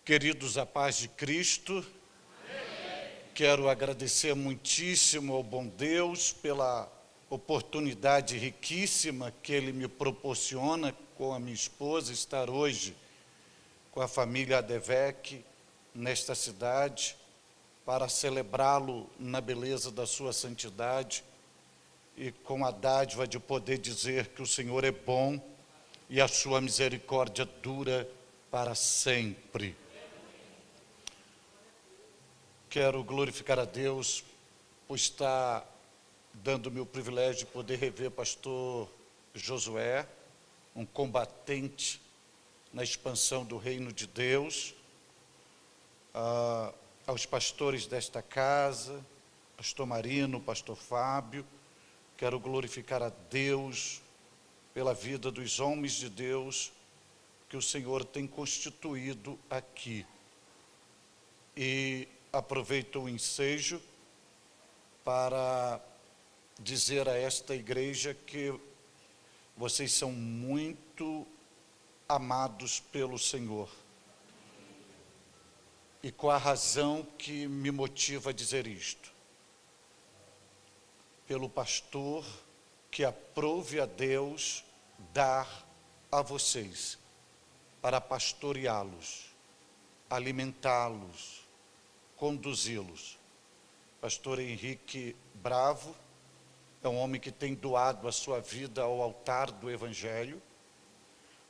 Queridos, a paz de Cristo. Quero agradecer muitíssimo ao bom Deus pela oportunidade riquíssima que Ele me proporciona com a minha esposa, estar hoje com a família Adevec nesta cidade, para celebrá-lo na beleza da sua santidade e com a dádiva de poder dizer que o Senhor é bom e a sua misericórdia dura para sempre. Quero glorificar a Deus por estar dando-me o privilégio de poder rever pastor Josué, um combatente na expansão do reino de Deus, aos pastores desta casa, pastor Marino, pastor Fábio. Quero glorificar a Deus pela vida dos homens de Deus que o Senhor tem constituído aqui. E aproveito o ensejo para dizer a esta igreja que vocês são muito amados pelo Senhor. E qual a razão que me motiva a dizer isto? Pelo pastor que aprove a Deus dar a vocês, para pastoreá-los, alimentá-los, conduzi-los. Pastor Henrique Bravo é um homem que tem doado a sua vida ao altar do Evangelho,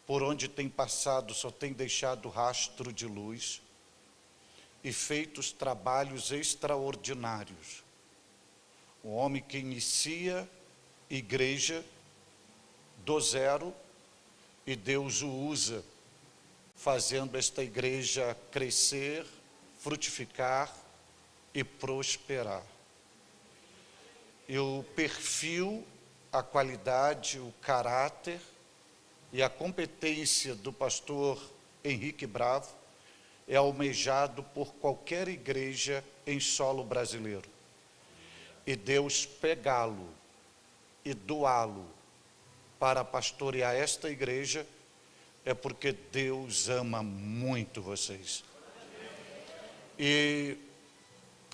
por onde tem passado só tem deixado rastro de luz e feito os trabalhos extraordinários. Um homem que inicia igreja do zero e Deus o usa, fazendo esta igreja crescer, frutificar e prosperar. E o perfil, a qualidade, o caráter e a competência do pastor Henrique Bravo é almejado por qualquer igreja em solo brasileiro. E Deus pegá-lo e doá-lo para pastorear esta igreja é porque Deus ama muito vocês. E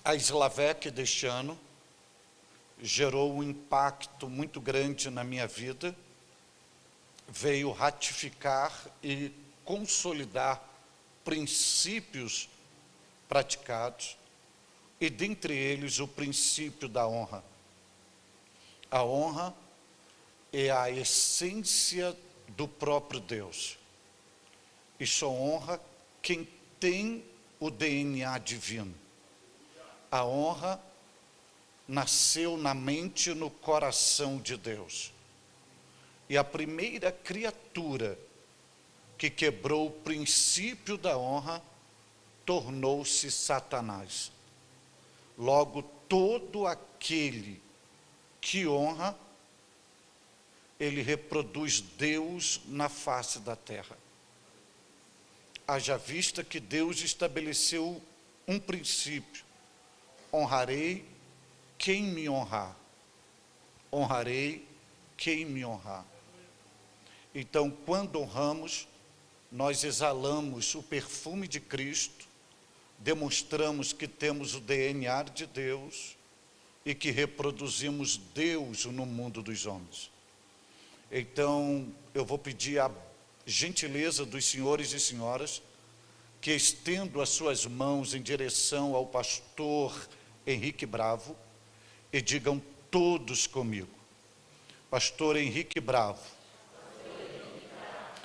a Slavec deste ano gerou um impacto muito grande na minha vida, veio ratificar e consolidar princípios praticados, e dentre eles o princípio da honra. A honra é a essência do próprio Deus, e só honra quem tem o DNA divino. A honra nasceu na mente e no coração de Deus. E a primeira criatura que quebrou o princípio da honra tornou-se Satanás. Logo, todo aquele que honra, ele reproduz Deus na face da terra. Haja vista que Deus estabeleceu um princípio: honrarei quem me honrar. Honrarei quem me honrar. Então, quando honramos, nós exalamos o perfume de Cristo, demonstramos que temos o DNA de Deus e que reproduzimos Deus no mundo dos homens. Então, eu vou pedir a gentileza dos senhores e senhoras que estendo as suas mãos em direção ao pastor Henrique Bravo e digam todos comigo: Pastor Henrique Bravo,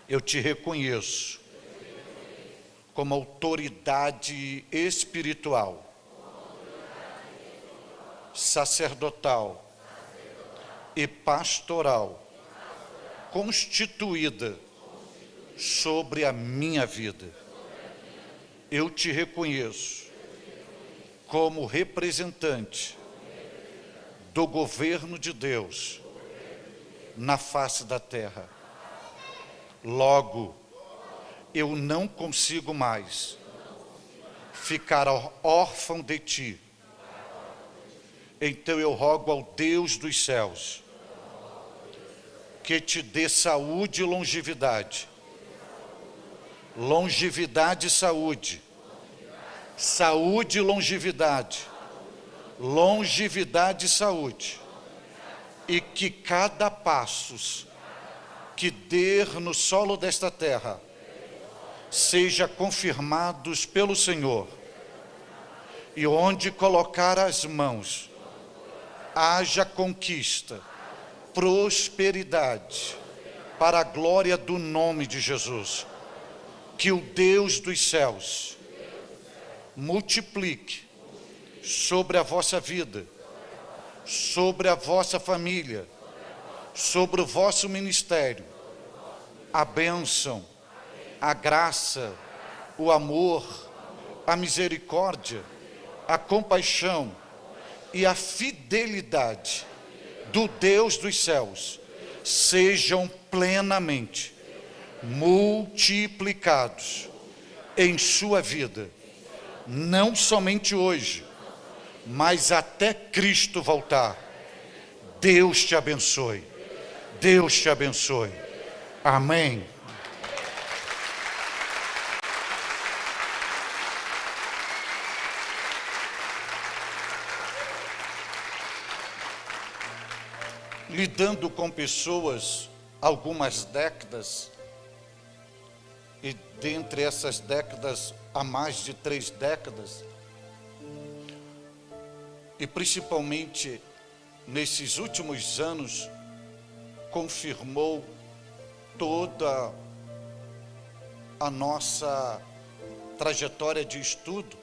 eu te reconheço como autoridade espiritual, sacerdotal e pastoral constituída sobre a minha vida. Eu te reconheço como representante do governo de Deus na face da terra. Logo, eu não consigo mais ficar órfão de ti. Então eu rogo ao Deus dos céus que te dê saúde e longevidade, longevidade e saúde, saúde e longevidade. Longevidade e saúde. E que cada passo que der no solo desta terra seja confirmados pelo Senhor. E onde colocar as mãos, haja conquista, prosperidade, para a glória do nome de Jesus. Que o Deus dos céus multiplique sobre a vossa vida, sobre a vossa família, sobre o vosso ministério, a bênção, a graça, o amor, a misericórdia, a compaixão e a fidelidade do Deus dos céus sejam plenamente multiplicados em sua vida, não somente hoje, mas até Cristo voltar. Deus te abençoe. Deus te abençoe. Amém. Lidando com pessoas algumas décadas, e dentre essas décadas, há mais de 3 décadas, e principalmente nesses últimos anos, confirmou toda a nossa trajetória de estudo,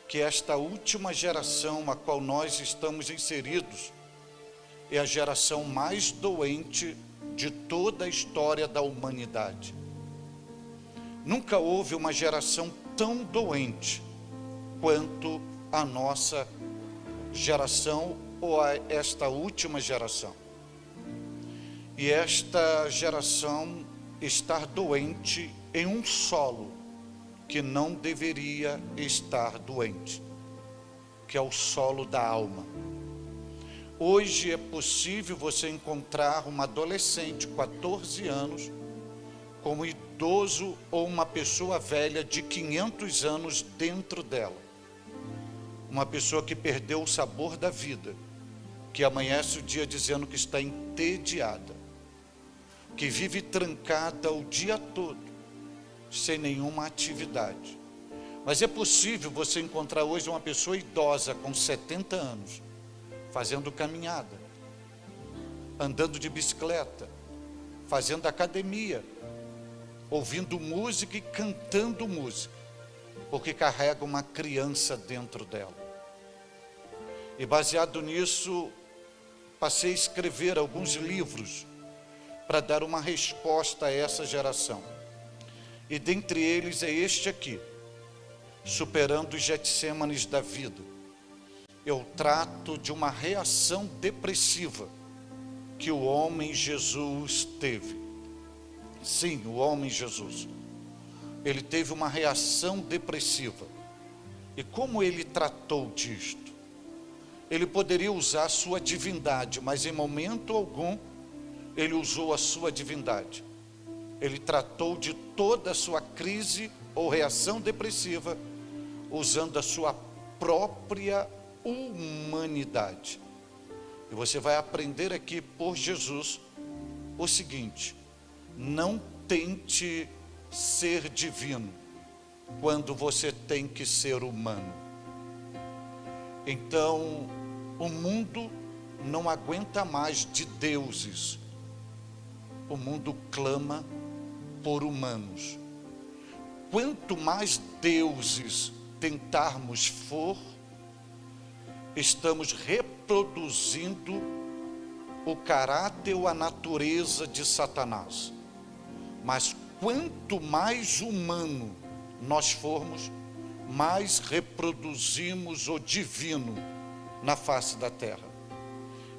que esta última geração a qual nós estamos inseridos é a geração mais doente de toda a história da humanidade. Nunca houve uma geração tão doente quanto a nossa geração ou esta última geração. E esta geração está doente em um solo que não deveria estar doente, que é o solo da alma. Hoje é possível você encontrar uma adolescente, 14 anos, como idoso ou uma pessoa velha de 500 anos dentro dela. Uma pessoa que perdeu o sabor da vida, que amanhece o dia dizendo que está entediada, que vive trancada o dia todo, sem nenhuma atividade. Mas é possível você encontrar hoje uma pessoa idosa com 70 anos, fazendo caminhada, andando de bicicleta, fazendo academia, ouvindo música e cantando música, porque carrega uma criança dentro dela. E baseado nisso, passei a escrever alguns livros para dar uma resposta a essa geração. E dentre eles é este aqui, Superando os Getsêmanes da Vida. Eu trato de uma reação depressiva que o homem Jesus teve. Sim, o homem Jesus. Ele teve uma reação depressiva. E como ele tratou disto? Ele poderia usar a sua divindade, mas em momento algum ele usou a sua divindade. Ele tratou de toda a sua crise ou reação depressiva usando a sua própria humanidade. E você vai aprender aqui por Jesus o seguinte: não tente ser divino quando você tem que ser humano. Então, o mundo não aguenta mais de deuses. O mundo clama por humanos. Quanto mais deuses tentarmos for, estamos reproduzindo o caráter ou a natureza de Satanás. Mas quanto mais humano nós formos, mais reproduzimos o divino na face da terra.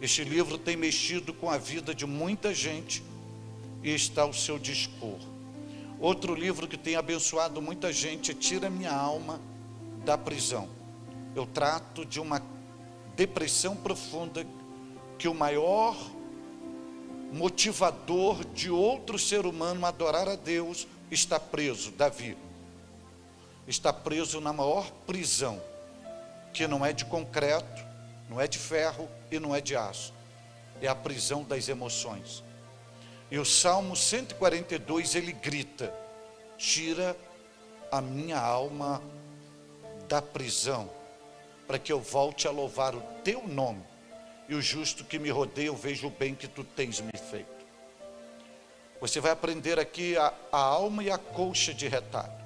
Este livro tem mexido com a vida de muita gente e está ao seu dispor. Outro livro que tem abençoado muita gente é Tira Minha Alma da Prisão. Eu trato de uma depressão profunda que o maior motivador de outro ser humano a adorar a Deus está preso, Davi. está preso na maior prisão, que não é de concreto, não é de ferro e não é de aço. É a prisão das emoções. E o Salmo 142, ele grita: tira a minha alma da prisão, para que eu volte a louvar o teu nome, e o justo que me rodeia, eu vejo o bem que tu tens me feito. Você vai aprender aqui a alma e a colcha de retalho.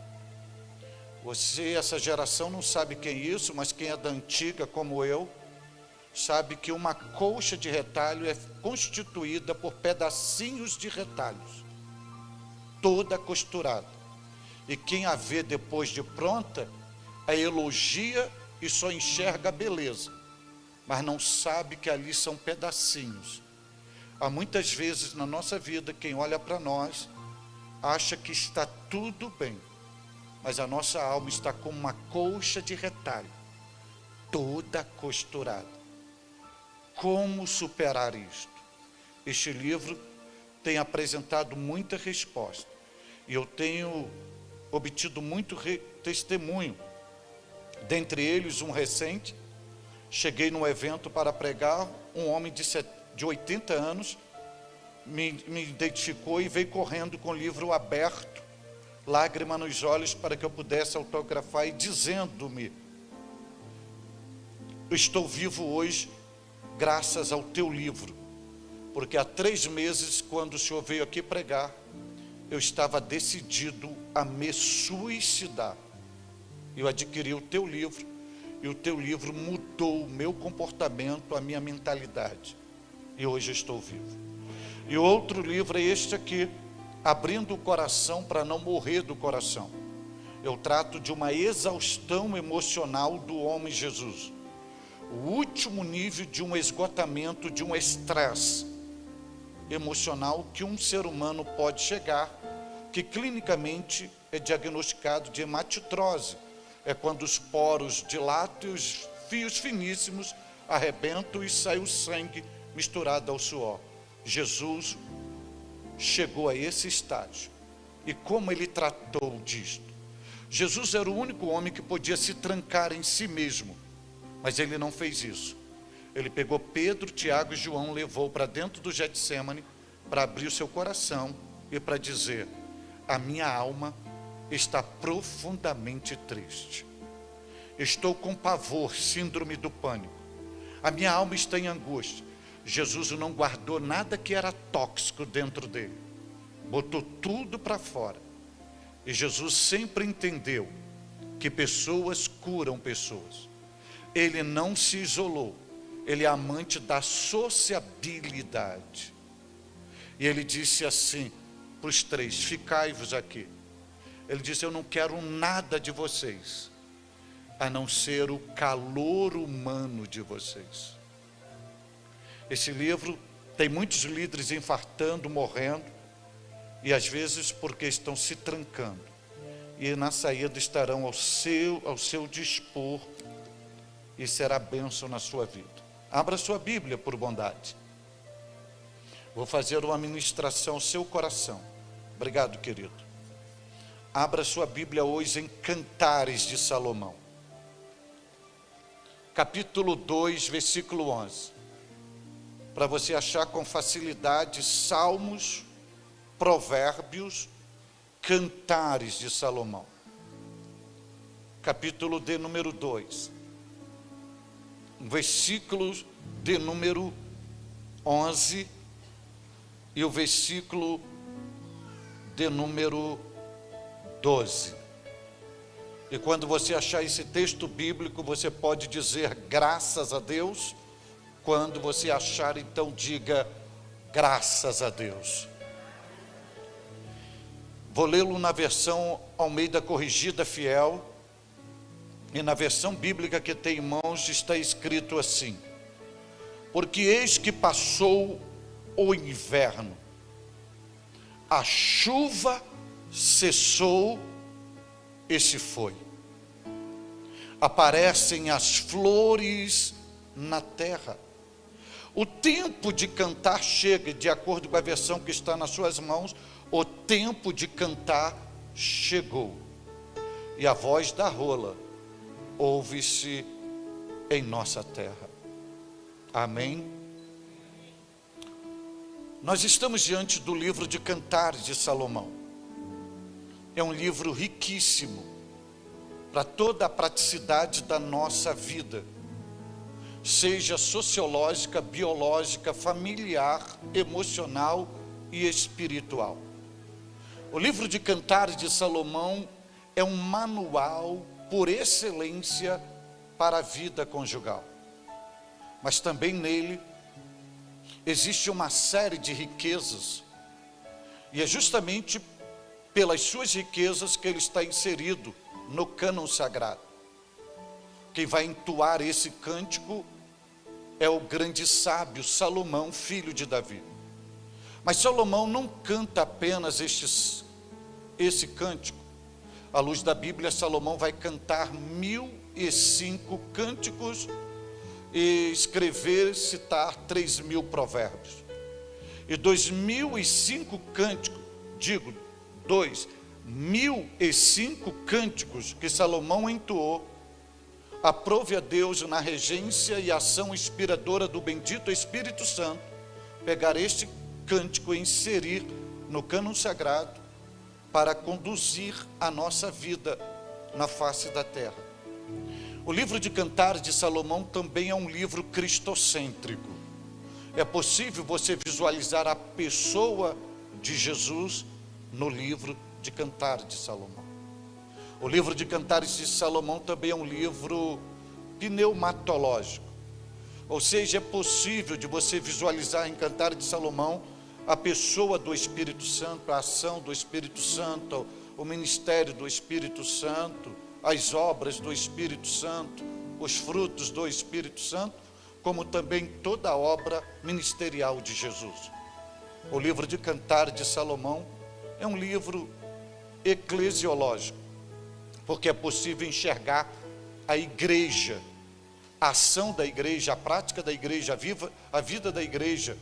Essa geração não sabe quem é isso, mas quem é da antiga como eu, sabe que uma colcha de retalho é constituída por pedacinhos de retalhos, toda costurada. E quem a vê depois de pronta, a elogia e só enxerga a beleza, mas não sabe que ali são pedacinhos. Há muitas vezes na nossa vida, quem olha para nós, acha que está tudo bem, mas a nossa alma está como uma colcha de retalho, toda costurada. Como superar isto? Este livro tem apresentado muita resposta, e eu tenho obtido muito testemunho. Dentre eles, um recente, cheguei num evento para pregar, um homem de 80 anos me identificou e veio correndo com o livro aberto, lágrima nos olhos, para que eu pudesse autografar, e dizendo-me: estou vivo hoje graças ao teu livro, porque há 3 meses, quando o senhor veio aqui pregar, eu estava decidido a me suicidar. Eu adquiri o teu livro, e o teu livro mudou o meu comportamento, a minha mentalidade, e hoje eu estou vivo. E outro livro é este aqui, Abrindo o Coração para Não Morrer do Coração. Eu trato de uma exaustão emocional do homem Jesus, o último nível de um esgotamento, de um estresse emocional que um ser humano pode chegar, que clinicamente é diagnosticado de hematitrose. É quando os poros dilatam e os fios finíssimos arrebentam e sai o sangue misturado ao suor. Jesus chegou a esse estágio. E como ele tratou disto? Jesus era o único homem que podia se trancar em si mesmo, mas ele não fez isso. Ele pegou Pedro, Tiago e João, levou para dentro do Getsêmani, para abrir o seu coração e para dizer: a minha alma está profundamente triste. Estou com pavor, síndrome do pânico. A minha alma está em angústia. Jesus não guardou nada que era tóxico dentro dele. Botou tudo para fora. E Jesus sempre entendeu que pessoas curam pessoas. Ele não se isolou. Ele é amante da sociabilidade. E ele disse assim para os 3: ficai-vos aqui. Ele disse: eu não quero nada de vocês, a não ser o calor humano de vocês. Esse livro tem muitos líderes infartando, morrendo, e às vezes porque estão se trancando, e na saída estarão ao seu dispor, e será bênção na sua vida. Abra sua Bíblia, por bondade. Vou fazer uma ministração ao seu coração. Obrigado, querido. Abra sua Bíblia hoje em Cantares de Salomão, capítulo 2, versículo 11, para você achar com facilidade Salmos, Provérbios, Cantares de Salomão. Capítulo de número 2, versículo de número 11 e o versículo de número 12. E quando você achar esse texto bíblico, você pode dizer graças a Deus. Quando você achar, então diga graças a Deus. Vou lê-lo na versão Almeida Corrigida Fiel, e na versão bíblica que tem em mãos está escrito assim: porque eis que passou o inverno, a chuva cessou e se foi. Aparecem as flores na terra. O tempo de cantar chega, de acordo com a versão que está nas suas mãos, o tempo de cantar chegou. e a voz da rola ouve-se em nossa terra. Amém? Nós estamos diante do livro de Cantares de Salomão. É um livro riquíssimo para toda a praticidade da nossa vida, seja sociológica, biológica, familiar, emocional e espiritual. O livro de Cantares de Salomão é um manual por excelência para a vida conjugal. Mas também nele existe uma série de riquezas, e é justamente pelas suas riquezas que ele está inserido no cânon sagrado. Quem vai entoar esse cântico é o grande sábio Salomão, filho de Davi. Mas Salomão não canta apenas esse cântico. À luz da Bíblia, Salomão vai cantar 1005 cânticos e escrever, citar 3000 provérbios. E 2005 cânticos, 1005 cânticos que Salomão entoou, aprove a Deus na regência e ação inspiradora do bendito Espírito Santo, pegar este cântico e inserir no cânon sagrado para conduzir a nossa vida na face da terra. O livro de Cantares de Salomão também é um livro cristocêntrico. É possível você visualizar a pessoa de Jesus no livro de Cantares de Salomão. O livro de Cantares de Salomão também é um livro pneumatológico, ou seja, é possível de você visualizar em Cantares de Salomão a pessoa do Espírito Santo, a ação do Espírito Santo, o ministério do Espírito Santo, as obras do Espírito Santo, os frutos do Espírito Santo, como também toda a obra ministerial de Jesus. O livro de Cantares de Salomão é um livro eclesiológico, porque é possível enxergar a igreja, a ação da igreja, a prática da igreja, a vida da igreja,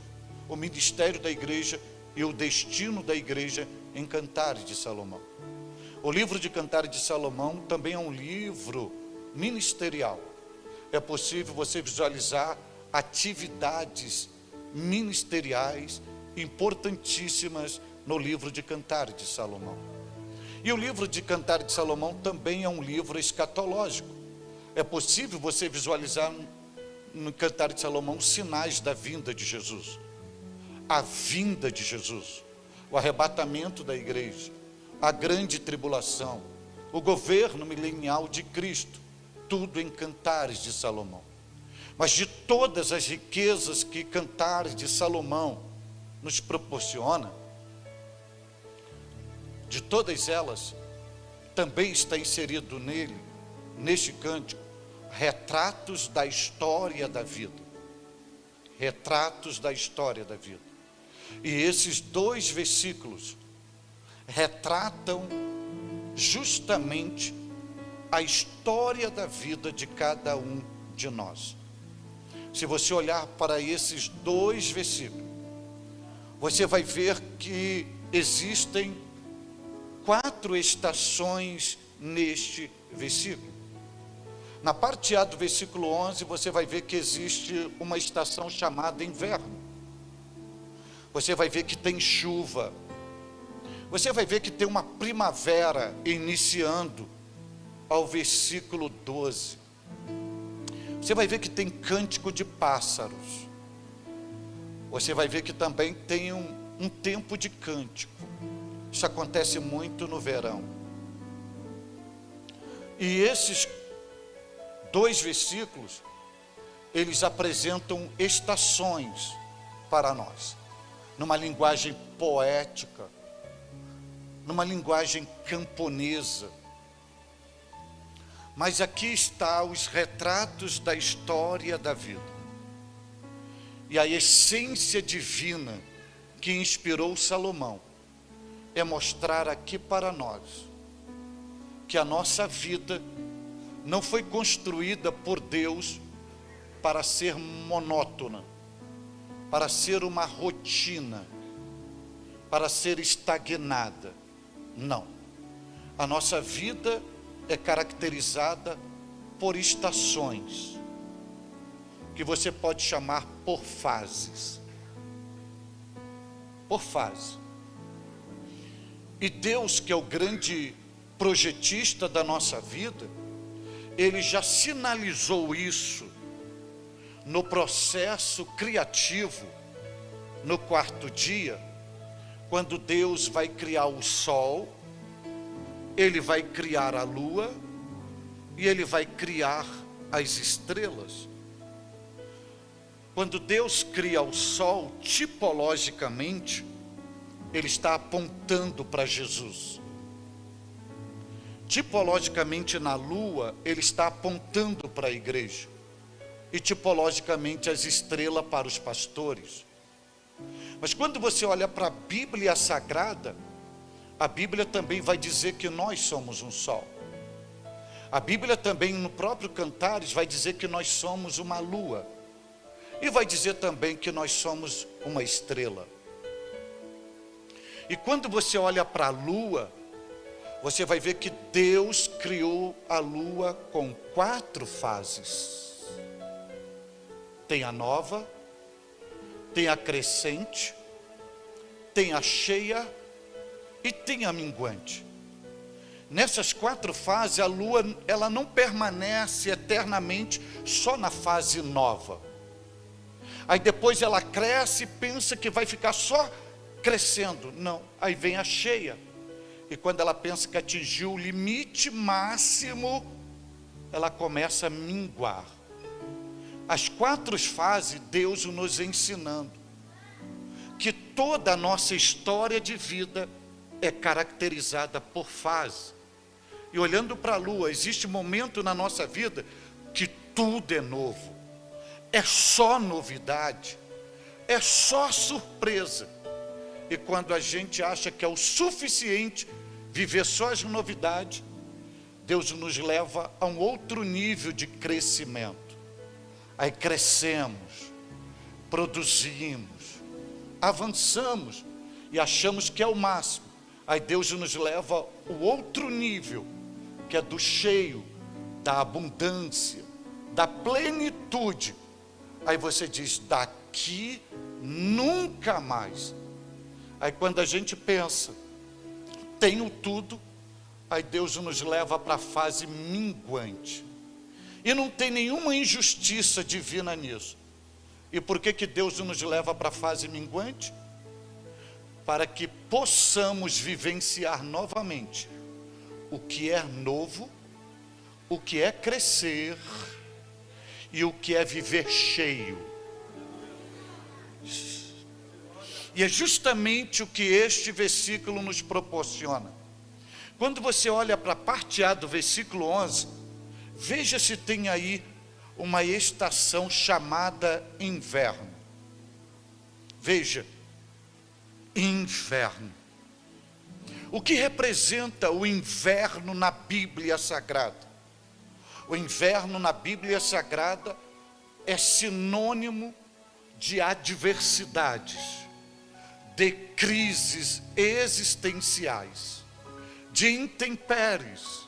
o ministério da igreja e o destino da igreja em Cantares de Salomão. O livro de Cantares de Salomão também é um livro ministerial. É possível você visualizar atividades ministeriais importantíssimas no livro de Cantares de Salomão. E o livro de Cantares de Salomão também é um livro escatológico. É possível você visualizar no Cantares de Salomão sinais da vinda de Jesus. A vinda de Jesus, o arrebatamento da igreja, a grande tribulação, o governo milenial de Cristo, tudo em Cantares de Salomão. Mas de todas as riquezas que Cantares de Salomão nos proporciona, de todas elas, também está inserido nele, neste cântico, retratos da história da vida. Retratos da história da vida. E esses 2 versículos retratam justamente a história da vida de cada um de nós. Se você olhar para esses 2 versículos, você vai ver que existem 4 estações neste versículo. Na parte A do versículo 11, você vai ver que existe uma estação chamada inverno. Você vai ver que tem chuva. Você vai ver que tem uma primavera iniciando ao versículo 12. Você vai ver que tem cântico de pássaros. Você vai ver que também tem um tempo de cântico. Isso acontece muito no verão. E esses 2 versículos, eles apresentam estações para nós, numa linguagem poética, numa linguagem camponesa. Mas aqui está os retratos da história da vida. E a essência divina que inspirou Salomão é mostrar aqui para nós que a nossa vida não foi construída por Deus para ser monótona, para ser uma rotina, para ser estagnada. Não. A nossa vida é caracterizada por estações, que você pode chamar por fases. Por fase. E Deus, que é o grande projetista da nossa vida, Ele já sinalizou isso no processo criativo, no quarto dia, quando Deus vai criar o sol, Ele vai criar a lua e Ele vai criar as estrelas. Quando Deus cria o sol, tipologicamente, Ele está apontando para Jesus. Tipologicamente na lua, Ele está apontando para a igreja. E tipologicamente as estrelas para os pastores. Mas quando você olha para a Bíblia Sagrada, a Bíblia também vai dizer que nós somos um sol. A Bíblia também, no próprio Cantares, vai dizer que nós somos uma lua. E vai dizer também que nós somos uma estrela. E quando você olha para a lua, você vai ver que Deus criou a lua com 4 fases. Tem a nova, tem a crescente, tem a cheia e tem a minguante. Nessas 4 fases, a lua ela não permanece eternamente só na fase nova. Aí depois ela cresce e pensa que vai ficar só crescendo. Não, aí vem a cheia. E quando ela pensa que atingiu o limite máximo, ela começa a minguar. As 4 fases, Deus nos ensinando que toda a nossa história de vida é caracterizada por fase. E olhando para a lua, existe um momento na nossa vida que tudo é novo. É só novidade, é só surpresa. E quando a gente acha que é o suficiente viver só as novidades, Deus nos leva a um outro nível de crescimento. Aí crescemos, produzimos, avançamos e achamos que é o máximo. Aí Deus nos leva ao outro nível, que é do cheio, da abundância, da plenitude. Aí você diz, daqui nunca mais. Aí quando a gente pensa, tenho tudo, aí Deus nos leva para a fase minguante. E não tem nenhuma injustiça divina nisso. E por que Deus nos leva para a fase minguante? Para que possamos vivenciar novamente o que é novo, o que é crescer e o que é viver cheio. E é justamente o que este versículo nos proporciona. Quando você olha para a parte A do versículo 11, veja se tem aí uma estação chamada inverno. Veja, inverno. O que representa o inverno na Bíblia Sagrada? O inverno na Bíblia Sagrada é sinônimo de adversidades, de crises existenciais, de intempéries,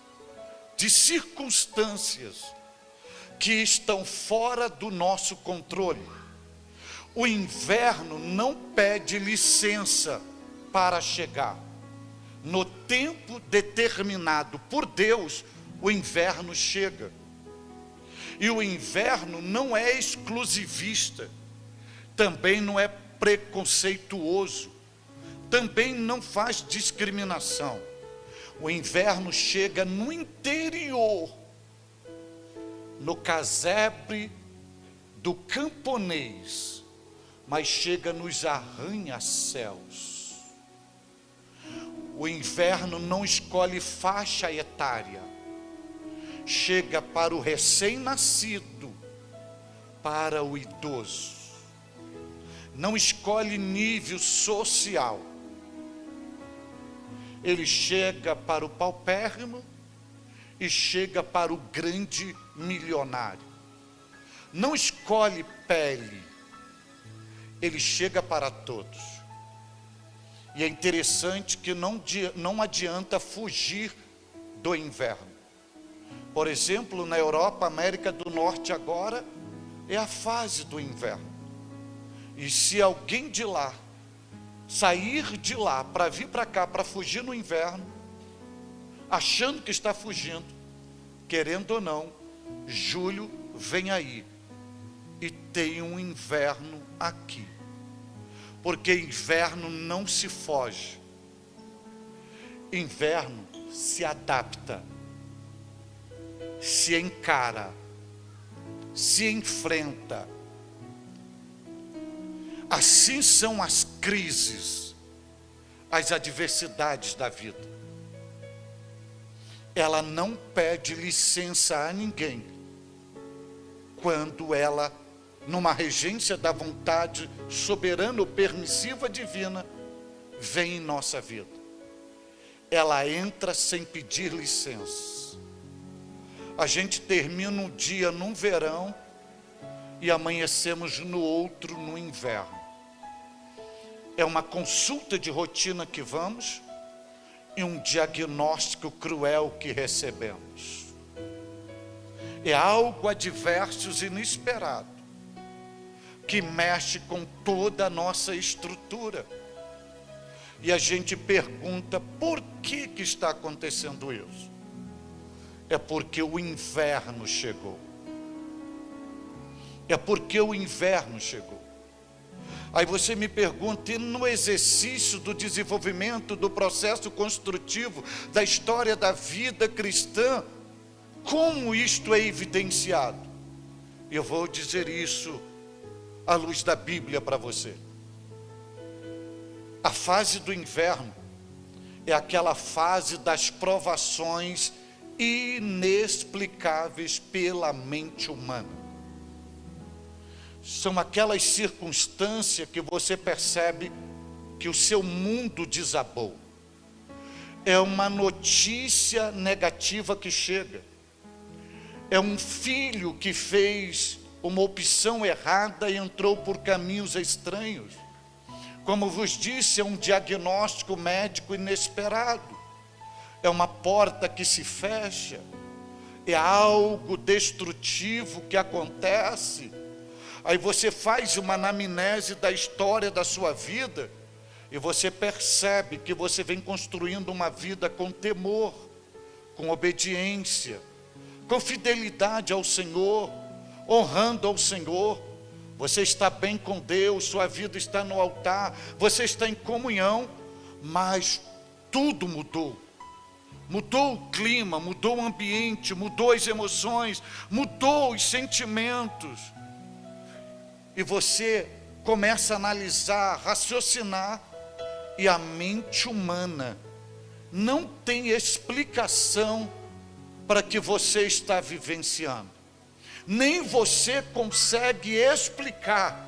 de circunstâncias que estão fora do nosso controle. O inverno não pede licença para chegar. No tempo determinado por Deus, o inverno chega. E o inverno não é exclusivista, também não é preconceituoso, também não faz discriminação. O inverno chega no interior, no casebre do camponês, mas chega nos arranha-céus. O inverno não escolhe faixa etária, chega para o recém-nascido, para o idoso. Não escolhe nível social. Ele chega para o paupérrimo e chega para o grande milionário. Não escolhe pele. Ele chega para todos. E é interessante que não adianta fugir do inverno. Por exemplo, na Europa, América do Norte agora, é a fase do inverno. E se alguém de lá, sair de lá para vir para cá, para fugir no inverno, achando que está fugindo, querendo ou não, julho vem aí. E tem um inverno aqui. Porque inverno não se foge. Inverno se adapta, se encara, se enfrenta. Assim são as crises, as adversidades da vida. Ela não pede licença a ninguém quando ela, numa regência da vontade soberana ou permissiva divina, vem em nossa vida. Ela entra sem pedir licença. A gente termina um dia num verão e amanhecemos no outro no inverno. É uma consulta de rotina que vamos e um diagnóstico cruel que recebemos. É algo adverso e inesperado que mexe com toda a nossa estrutura. E a gente pergunta, por que está acontecendo isso? É porque o inverno chegou. É porque o inverno chegou. Aí você me pergunta, e no exercício do desenvolvimento do processo construtivo da história da vida cristã, como isto é evidenciado? Eu vou dizer isso à luz da Bíblia para você. A fase do inverno é aquela fase das provações inexplicáveis pela mente humana. São aquelas circunstâncias que você percebe que o seu mundo desabou. É uma notícia negativa que chega. É um filho que fez uma opção errada e entrou por caminhos estranhos. Como vos disse, é um diagnóstico médico inesperado. É uma porta que se fecha. É algo destrutivo que acontece. Aí você faz uma anamnese da história da sua vida e você percebe que você vem construindo uma vida com temor, com obediência, com fidelidade ao Senhor, honrando ao Senhor. Você está bem com Deus, sua vida está no altar, você está em comunhão, mas tudo mudou. Mudou o clima, mudou o ambiente, mudou as emoções, mudou os sentimentos. E você começa a analisar, raciocinar, e a mente humana não tem explicação para que você está vivenciando. Nem você consegue explicar,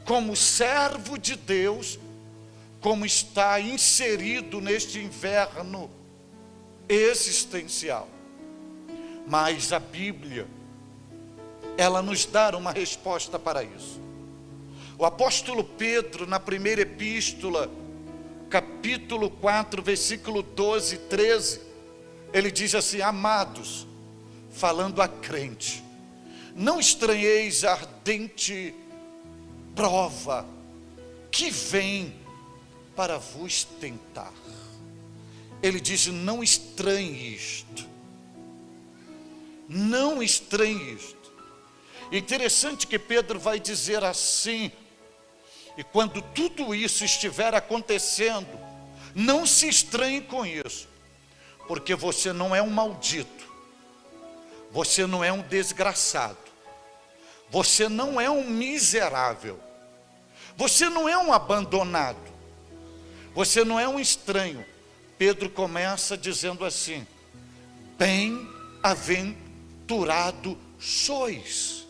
como servo de Deus, como está inserido neste inverno existencial. Mas a Bíblia, ela nos dá uma resposta para isso. O apóstolo Pedro, na primeira epístola, capítulo 4, versículo 12 e 13, ele diz assim: amados, falando a crente, não estranheis a ardente prova que vem para vos tentar. Ele diz: não estranhe isto. Não estranhe isto. Interessante que Pedro vai dizer assim, e quando tudo isso estiver acontecendo, não se estranhe com isso, porque você não é um maldito, você não é um desgraçado, você não é um miserável, você não é um abandonado, você não é um estranho. Pedro começa dizendo assim: bem-aventurado sois.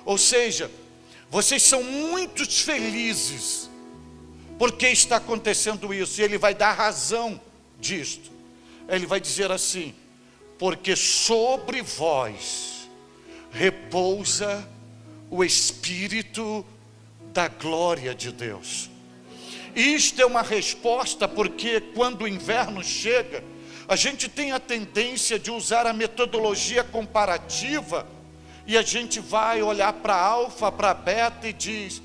Ou seja, vocês são muito felizes porque está acontecendo isso. E ele vai dar razão disto. Ele vai dizer assim: porque sobre vós repousa o Espírito da glória de Deus. Isto é uma resposta, porque quando o inverno chega, A gente tem a tendência de usar a metodologia comparativa e a gente vai olhar para alfa, para beta e diz: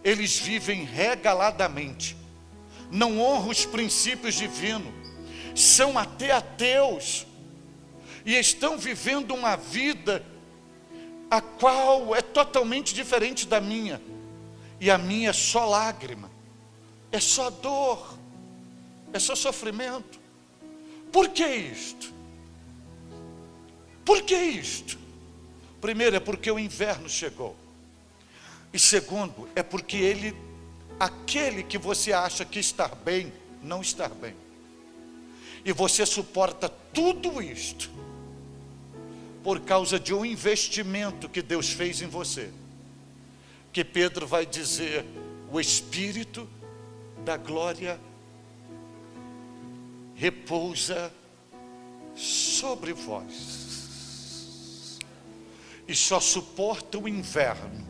eles vivem regaladamente, não honram os princípios divinos, são até ateus e estão vivendo uma vida a qual é totalmente diferente da minha, e a minha é só lágrima, é só dor, é só sofrimento. Por que isto? Por que isto? Primeiro, é porque o inverno chegou. E segundo, é porque aquele que você acha que está bem, não está bem. E você suporta tudo isto por causa de um investimento que Deus fez em você. Que Pedro vai dizer: o Espírito da glória repousa sobre vós. E só suporta o inverno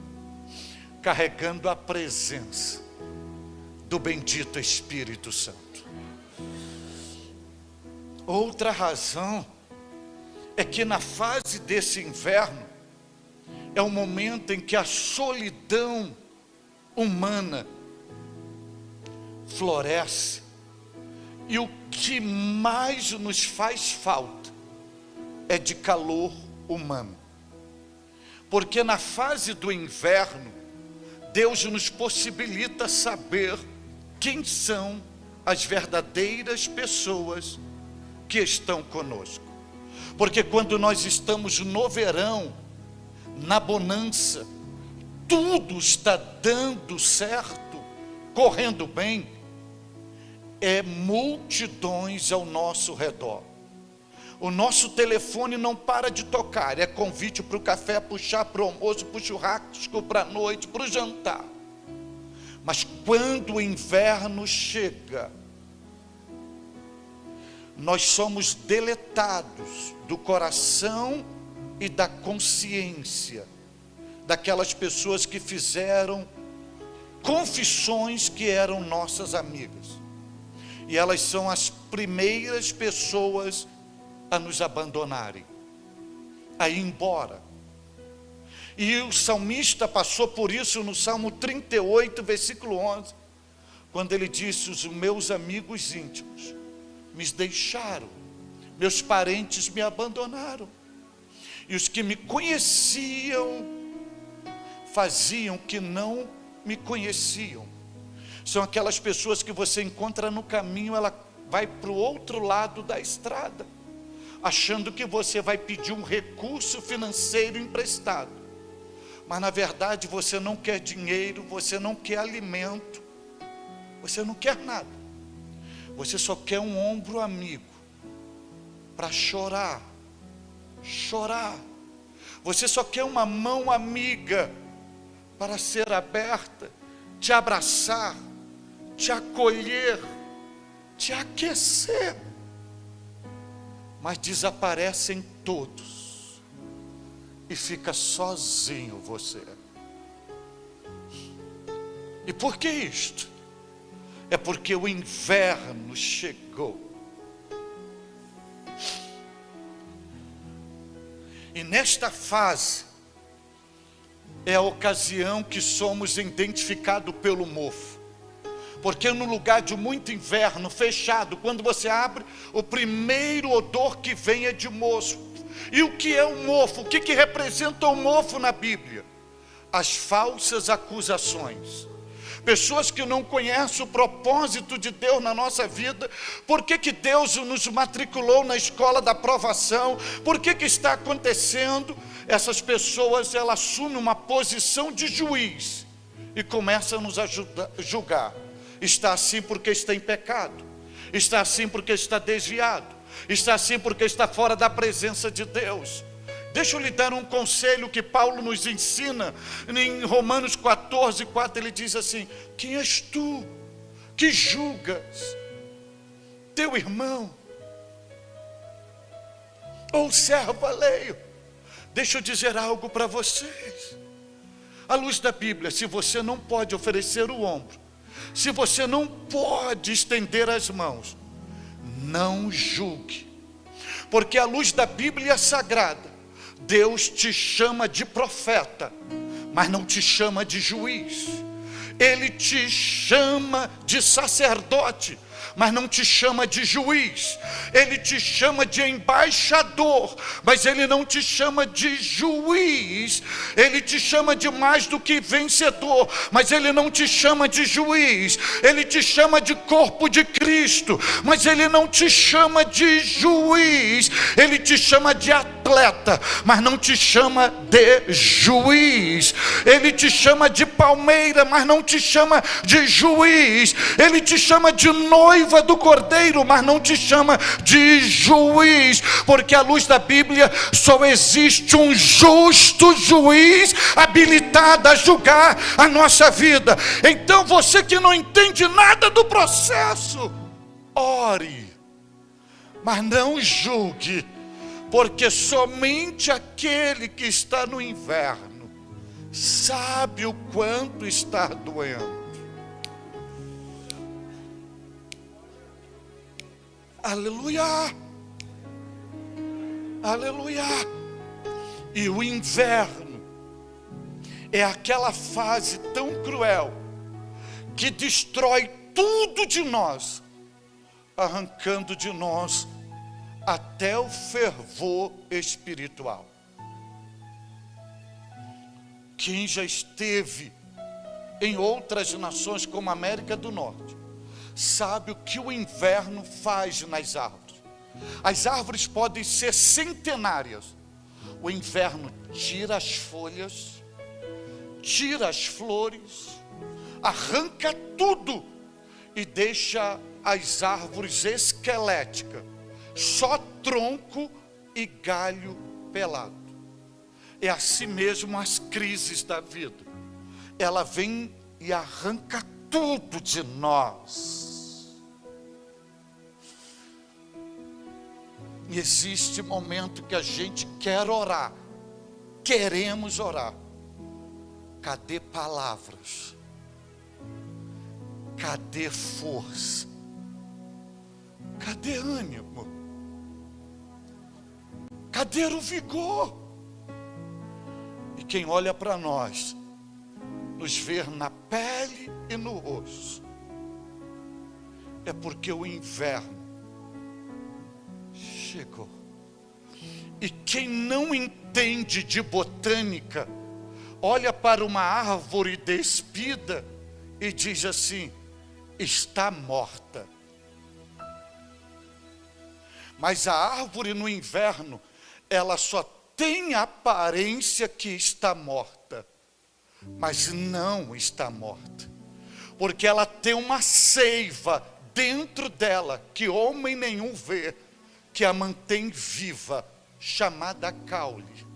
carregando a presença do bendito Espírito Santo. Outra razão é que na fase desse inverno é o momento em que a solidão humana floresce, e o que mais nos faz falta é de calor humano. Porque na fase do inverno, Deus nos possibilita saber quem são as verdadeiras pessoas que estão conosco. Porque quando nós estamos no verão, na bonança, tudo está dando certo, correndo bem, é multidões ao nosso redor. O nosso telefone não para de tocar, é convite para o café, para o chá, para o almoço, para o churrasco, para a noite, para o jantar. Mas quando o inverno chega, nós somos deletados do coração e da consciência daquelas pessoas que fizeram confissões que eram nossas amigas. E elas são as primeiras pessoas a nos abandonarem, a ir embora. E o salmista passou por isso no Salmo 38, versículo 11, quando ele disse: os meus amigos íntimos me deixaram, meus parentes me abandonaram, e os que me conheciam faziam que não me conheciam. São aquelas pessoas que você encontra no caminho, ela vai para o outro lado da estrada, achando que você vai pedir um recurso financeiro emprestado, mas na verdade você não quer dinheiro, você não quer alimento, você não quer nada, você só quer um ombro amigo para chorar, você só quer uma mão amiga para ser aberta, te abraçar, te acolher, te aquecer. Mas desaparecem todos e fica sozinho você. E por que isto? É porque o inverno chegou. E nesta fase é a ocasião que somos identificados pelo mofo. Porque no lugar de muito inverno, fechado, quando você abre, o primeiro odor que vem é de mofo. E o que é o mofo? O que representa o mofo na Bíblia? As falsas acusações. Pessoas que não conhecem o propósito de Deus na nossa vida. Por que Deus nos matriculou na escola da provação? Por que está acontecendo? Essas pessoas, elas assumem uma posição de juiz e começam a nos julgar. Está assim porque está em pecado, está assim porque está desviado, está assim porque está fora da presença de Deus. Deixa eu lhe dar um conselho que Paulo nos ensina em Romanos 14, 4, ele diz assim: quem és tu que julgas teu irmão ou servo alheio? Deixa eu dizer algo para vocês, à luz da Bíblia: se você não pode oferecer o ombro, se você não pode estender as mãos, não julgue. Porque à luz da Bíblia Sagrada, Deus te chama de profeta, mas não te chama de juiz. Ele te chama de sacerdote, mas não te chama de juiz. Ele te chama de embaixador, mas ele não te chama de juiz. Ele te chama de mais do que vencedor, mas ele não te chama de juiz. Ele te chama de corpo de Cristo, mas ele não te chama de juiz. Ele te chama de atleta, mas não te chama de juiz. Ele te chama de palmeira, mas não te chama de juiz. Ele te chama de noiva do Cordeiro, mas não te chama de juiz, porque à luz da Bíblia só existe um justo juiz habilitado a julgar a nossa vida. Então você que não entende nada do processo, ore, mas não julgue, porque somente aquele que está no inverno sabe o quanto está doendo. Aleluia, aleluia. E o inverno é aquela fase tão cruel que destrói tudo de nós, arrancando de nós até o fervor espiritual. Quem já esteve em outras nações como a América do Norte sabe o que o inverno faz nas árvores. As árvores podem ser centenárias. O inverno tira as folhas, tira as flores, arranca tudo e deixa as árvores esqueléticas, só tronco e galho pelado. É assim mesmo as crises da vida. Ela vem e arranca tudo de nós. E existe momento que a gente quer orar, queremos orar. Cadê palavras? Cadê força? Cadê ânimo? Cadê o vigor? E quem olha para nós, nos vê na pele e no rosto, é porque o inverno chegou. E quem não entende de botânica, olha para uma árvore despida e diz assim: está morta. Mas a árvore no inverno, ela só tem a aparência que está morta, mas não está morta, porque ela tem uma seiva dentro dela que homem nenhum vê, que a mantém viva, chamada caule.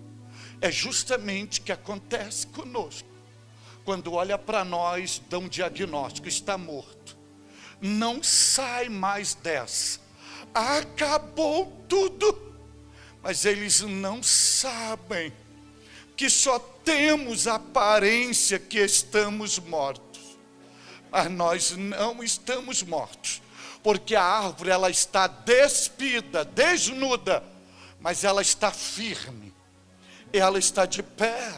É justamente o que acontece conosco. Quando olha para nós, dá um diagnóstico: está morto, não sai mais dessa, acabou tudo. Mas eles não sabem que só temos a aparência que estamos mortos. Mas nós não estamos mortos, porque a árvore ela está despida, desnuda, mas ela está firme, ela está de pé.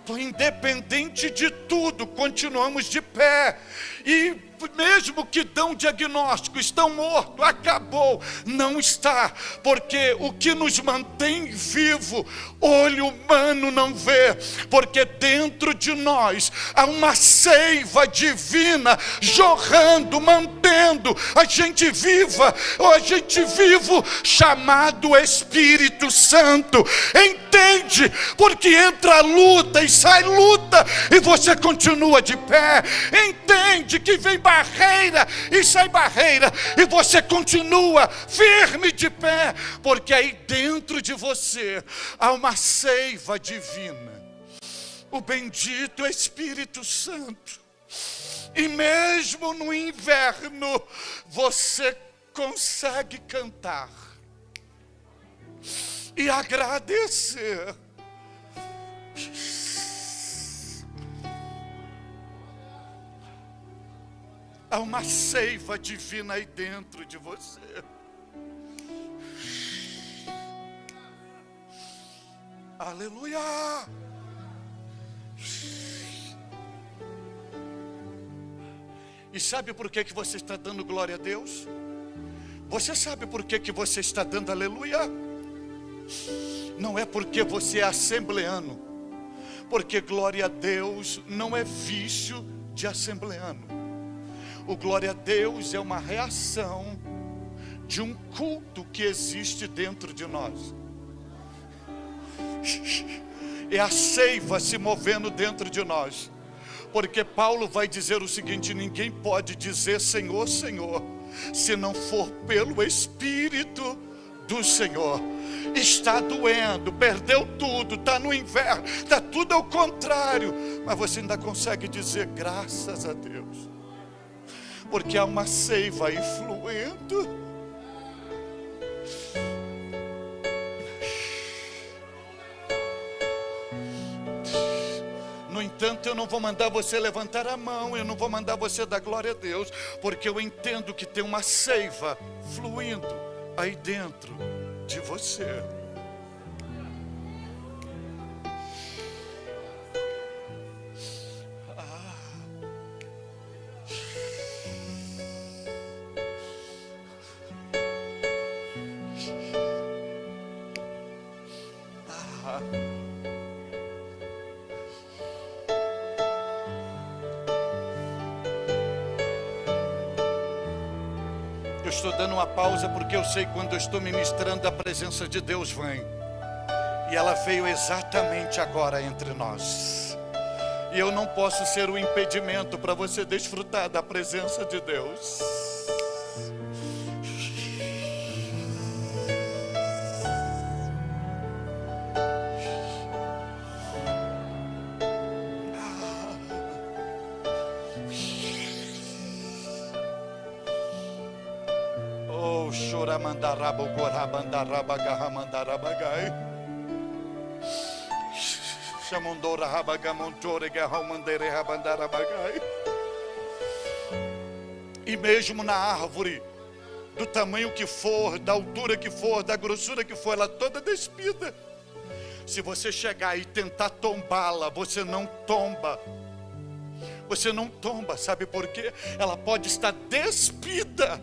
Independente de tudo, continuamos de pé. E mesmo que dão diagnóstico, estão mortos, acabou, não está, porque o que nos mantém vivo, olho humano não vê, porque dentro de nós há uma seiva divina jorrando, mantendo a gente viva, ou a gente vivo, chamado Espírito Santo. Entende? Porque entra a luta e sai luta, e você continua de pé. Entende que vem barreira e sai barreira, e você continua firme de pé, porque aí dentro de você há uma seiva divina, o bendito Espírito Santo. E mesmo no inverno você consegue cantar e agradecer. Há uma seiva divina aí dentro de você. Aleluia! E sabe por que você está dando glória a Deus? Você sabe por que você está dando aleluia? Não é porque você é assembleano, porque glória a Deus não é vício de assembleano. O glória a Deus é uma reação de um culto que existe dentro de nós. É a seiva se movendo dentro de nós. Porque Paulo vai dizer o seguinte: ninguém pode dizer Senhor, Senhor, se não for pelo Espírito do Senhor. Está doendo, perdeu tudo, está no inferno, está tudo ao contrário, mas você ainda consegue dizer graças a Deus, porque há uma seiva aí fluindo. No entanto, eu não vou mandar você levantar a mão, eu não vou mandar você dar glória a Deus, porque eu entendo que tem uma seiva fluindo aí dentro de você. Eu estou dando uma pausa porque eu sei quando eu estou ministrando a presença de Deus vem. E ela veio exatamente agora entre nós. E eu não posso ser o impedimento para você desfrutar da presença de Deus. E mesmo na árvore, do tamanho que for, da altura que for, da grossura que for, ela toda despida. Se você chegar e tentar tombá-la, você não tomba. Você não tomba, sabe por quê? Ela pode estar despida,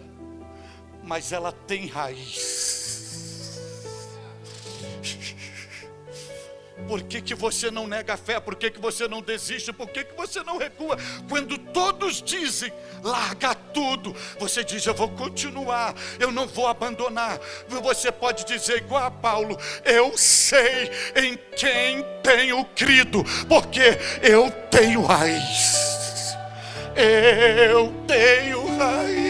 mas ela tem raiz. Por que você não nega a fé? Por que você não desiste? Por que você não recua? Quando todos dizem, larga tudo, você diz, eu vou continuar, eu não vou abandonar. Você pode dizer igual a Paulo, eu sei em quem tenho crido, porque eu tenho raiz. Eu tenho raiz.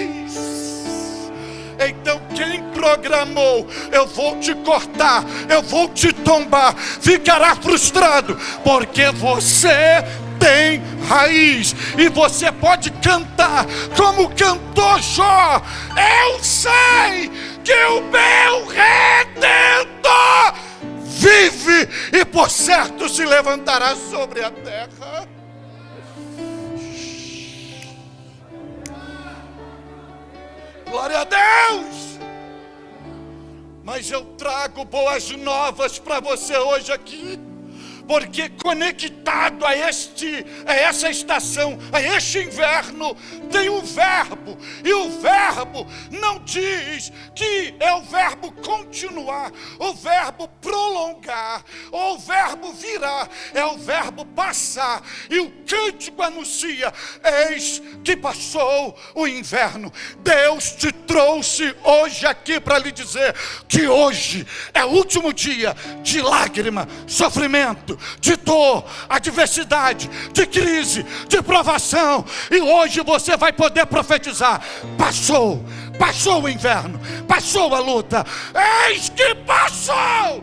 Então quem programou, eu vou te cortar, eu vou te tombar, ficará frustrado, porque você tem raiz. E você pode cantar como cantou Jó, eu sei que o meu Redentor vive e por certo se levantará sobre a terra. Glória a Deus! Mas eu trago boas novas para você hoje aqui, porque conectado a essa estação, a este inverno, tem um verbo, e o verbo não diz que é o verbo continuar, o verbo prolongar, ou o verbo virar, é o verbo passar, e o cântico anuncia, eis que passou o inverno. Deus te trouxe hoje aqui para lhe dizer que hoje é o último dia de lágrima, sofrimento, de dor, adversidade, de crise, de provação, e hoje você vai poder profetizar, passou o inverno, passou a luta, eis que passou.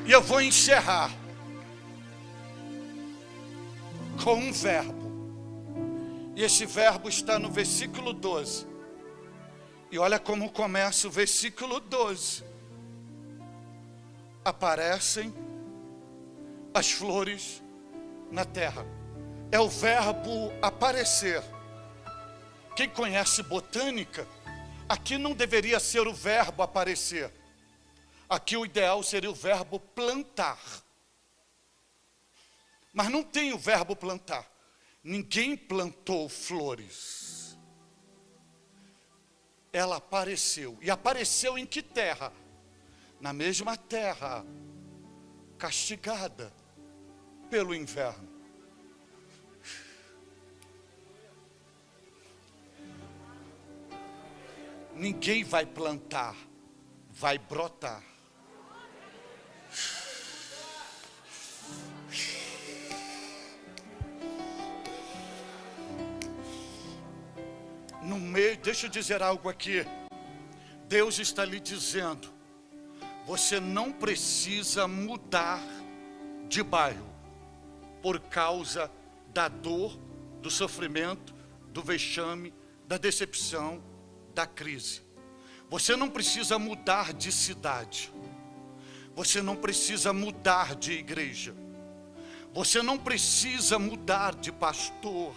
E eu vou encerrar com um verbo, e esse verbo está no versículo 12, E olha como começa o versículo 12. Aparecem as flores na terra. É o verbo aparecer. Quem conhece botânica, aqui não deveria ser o verbo aparecer. Aqui o ideal seria o verbo plantar. Mas não tem o verbo plantar. Ninguém plantou flores. Ela apareceu. E apareceu em que terra? Na mesma terra, castigada pelo inverno. Ninguém vai plantar, vai brotar. No meio, deixa eu dizer algo aqui. Deus está lhe dizendo: você não precisa mudar de bairro por causa da dor, do sofrimento, do vexame, da decepção, da crise. Você não precisa mudar de cidade. Você não precisa mudar de igreja. Você não precisa mudar de pastor.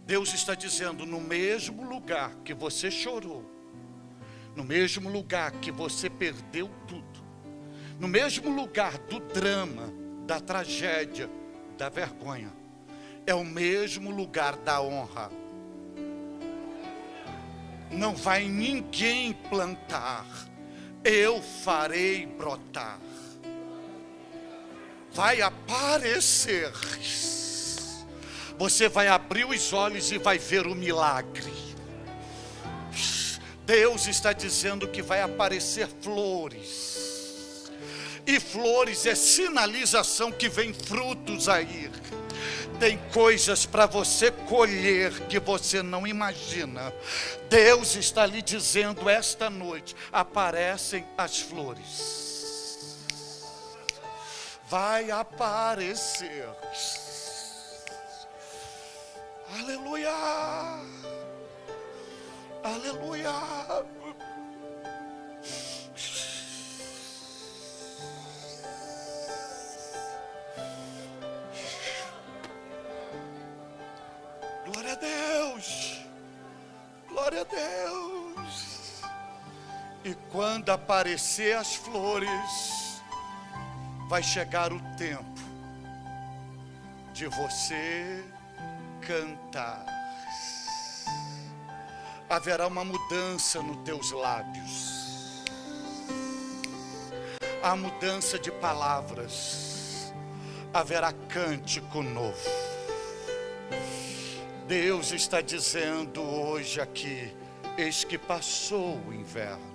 Deus está dizendo: no mesmo lugar que você chorou, no mesmo lugar que você perdeu tudo, no mesmo lugar do drama, da tragédia, da vergonha, é o mesmo lugar da honra. Não vai ninguém plantar, eu farei brotar. Vai aparecer. Você vai abrir os olhos e vai ver o milagre. Deus está dizendo que vai aparecer flores. E flores é sinalização que vem frutos aí. Tem coisas para você colher que você não imagina. Deus está lhe dizendo esta noite: aparecem as flores. Vai aparecer. Aleluia. Aleluia. Glória a Deus. Glória a Deus. E quando aparecer as flores, vai chegar o tempo de você cantar. Haverá uma mudança nos teus lábios. A mudança de palavras. Haverá cântico novo. Deus está dizendo hoje aqui: eis que passou o inverno.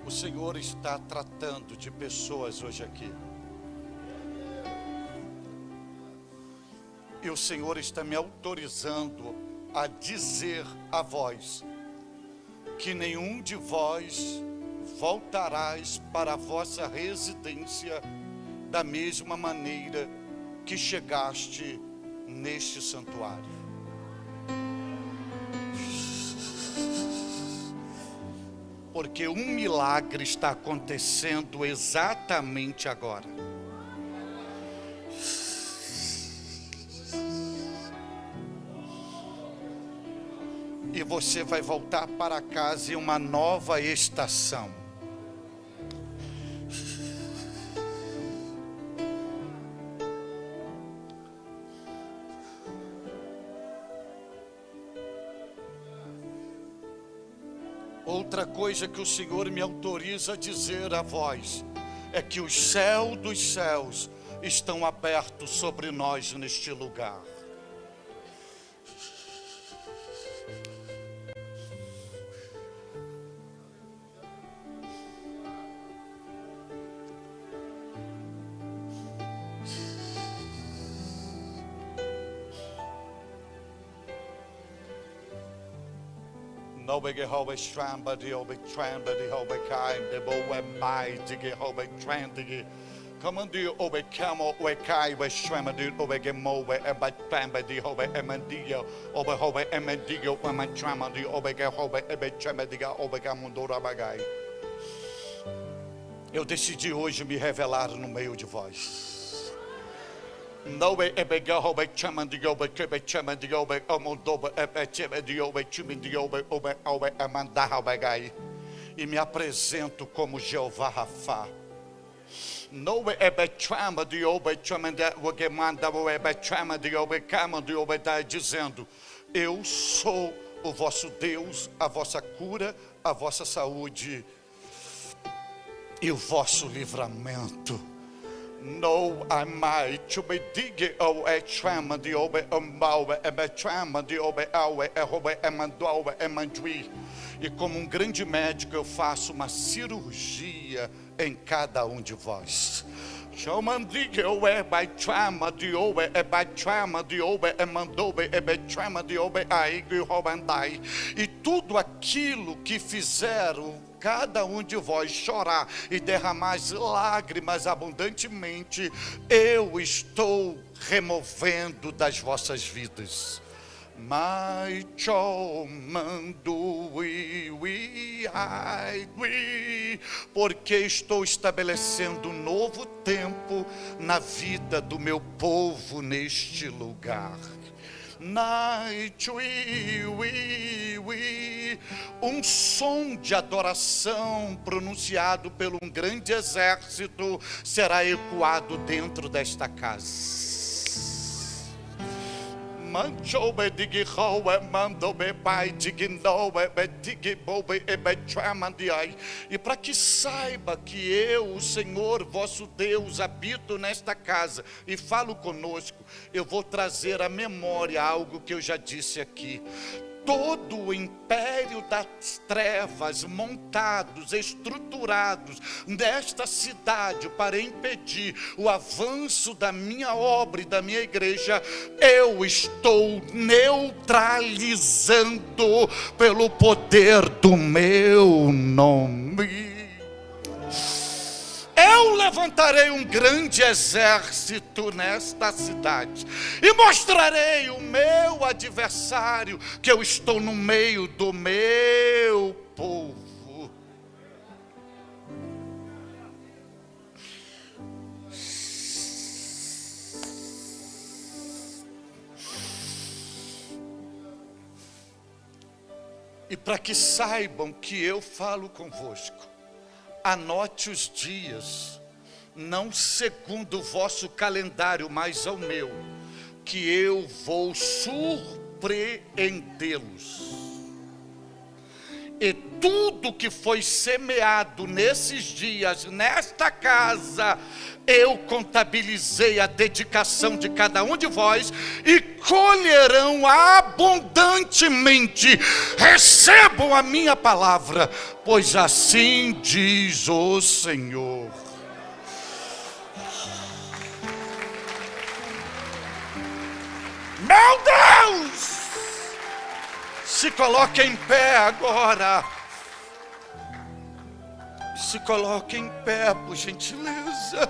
O Senhor está tratando de pessoas hoje aqui. E o Senhor está me autorizando a dizer a vós que nenhum de vós voltarás para a vossa residência da mesma maneira que chegaste neste santuário. Porque um milagre está acontecendo exatamente agora. E você vai voltar para casa em uma nova estação. Outra coisa que o Senhor me autoriza a dizer a vós: é que os céus dos céus estão abertos sobre nós neste lugar. Commandio obe camo obe kai obe shramadu obe gemo obe ebatamba di obe emandio obe emandio amantramadi obe obe ebetramadiga obe gamundora bagai. Eu decidi hoje me revelar no meio de vós. Nobe ebega obe chamandio obe chamandio obe amondoba ebechamandio obe chumindio obe amandar bagai. E me apresento como Jeová Rafá. No ebetrama de obetrama de ogemanda ebetrama de obecama de obedai, dizendo: eu sou o vosso Deus, a vossa cura, a vossa saúde e o vosso livramento. No amai to be dig o etrama de obe ambaue ebetrama de obe aue erobe emandoue emandui. E como um grande médico eu faço uma cirurgia em cada um de vós. E tudo aquilo que fizeram cada um de vós chorar e derramar lágrimas abundantemente, eu estou removendo das vossas vidas. Porque estou estabelecendo um novo tempo na vida do meu povo neste lugar. Um som de adoração pronunciado por um grande exército será ecoado dentro desta casa. E para que saiba que eu, o Senhor vosso Deus, habito nesta casa e falo conosco, eu vou trazer à memória algo que eu já disse aqui. Todo o império das trevas montados, estruturados nesta cidade para impedir o avanço da minha obra e da minha igreja, eu estou neutralizando pelo poder do meu nome. Eu levantarei um grande exército nesta cidade e mostrarei o meu adversário que eu estou no meio do meu povo. E para que saibam que eu falo convosco, anote os dias, não segundo o vosso calendário, mas ao meu, que eu vou surpreendê-los. E tudo que foi semeado nesses dias, nesta casa, eu contabilizei a dedicação de cada um de vós e colherão abundantemente. Recebam a minha palavra, pois assim diz o Senhor. Meu Deus! Se coloque em pé agora. Se coloque em pé, por gentileza.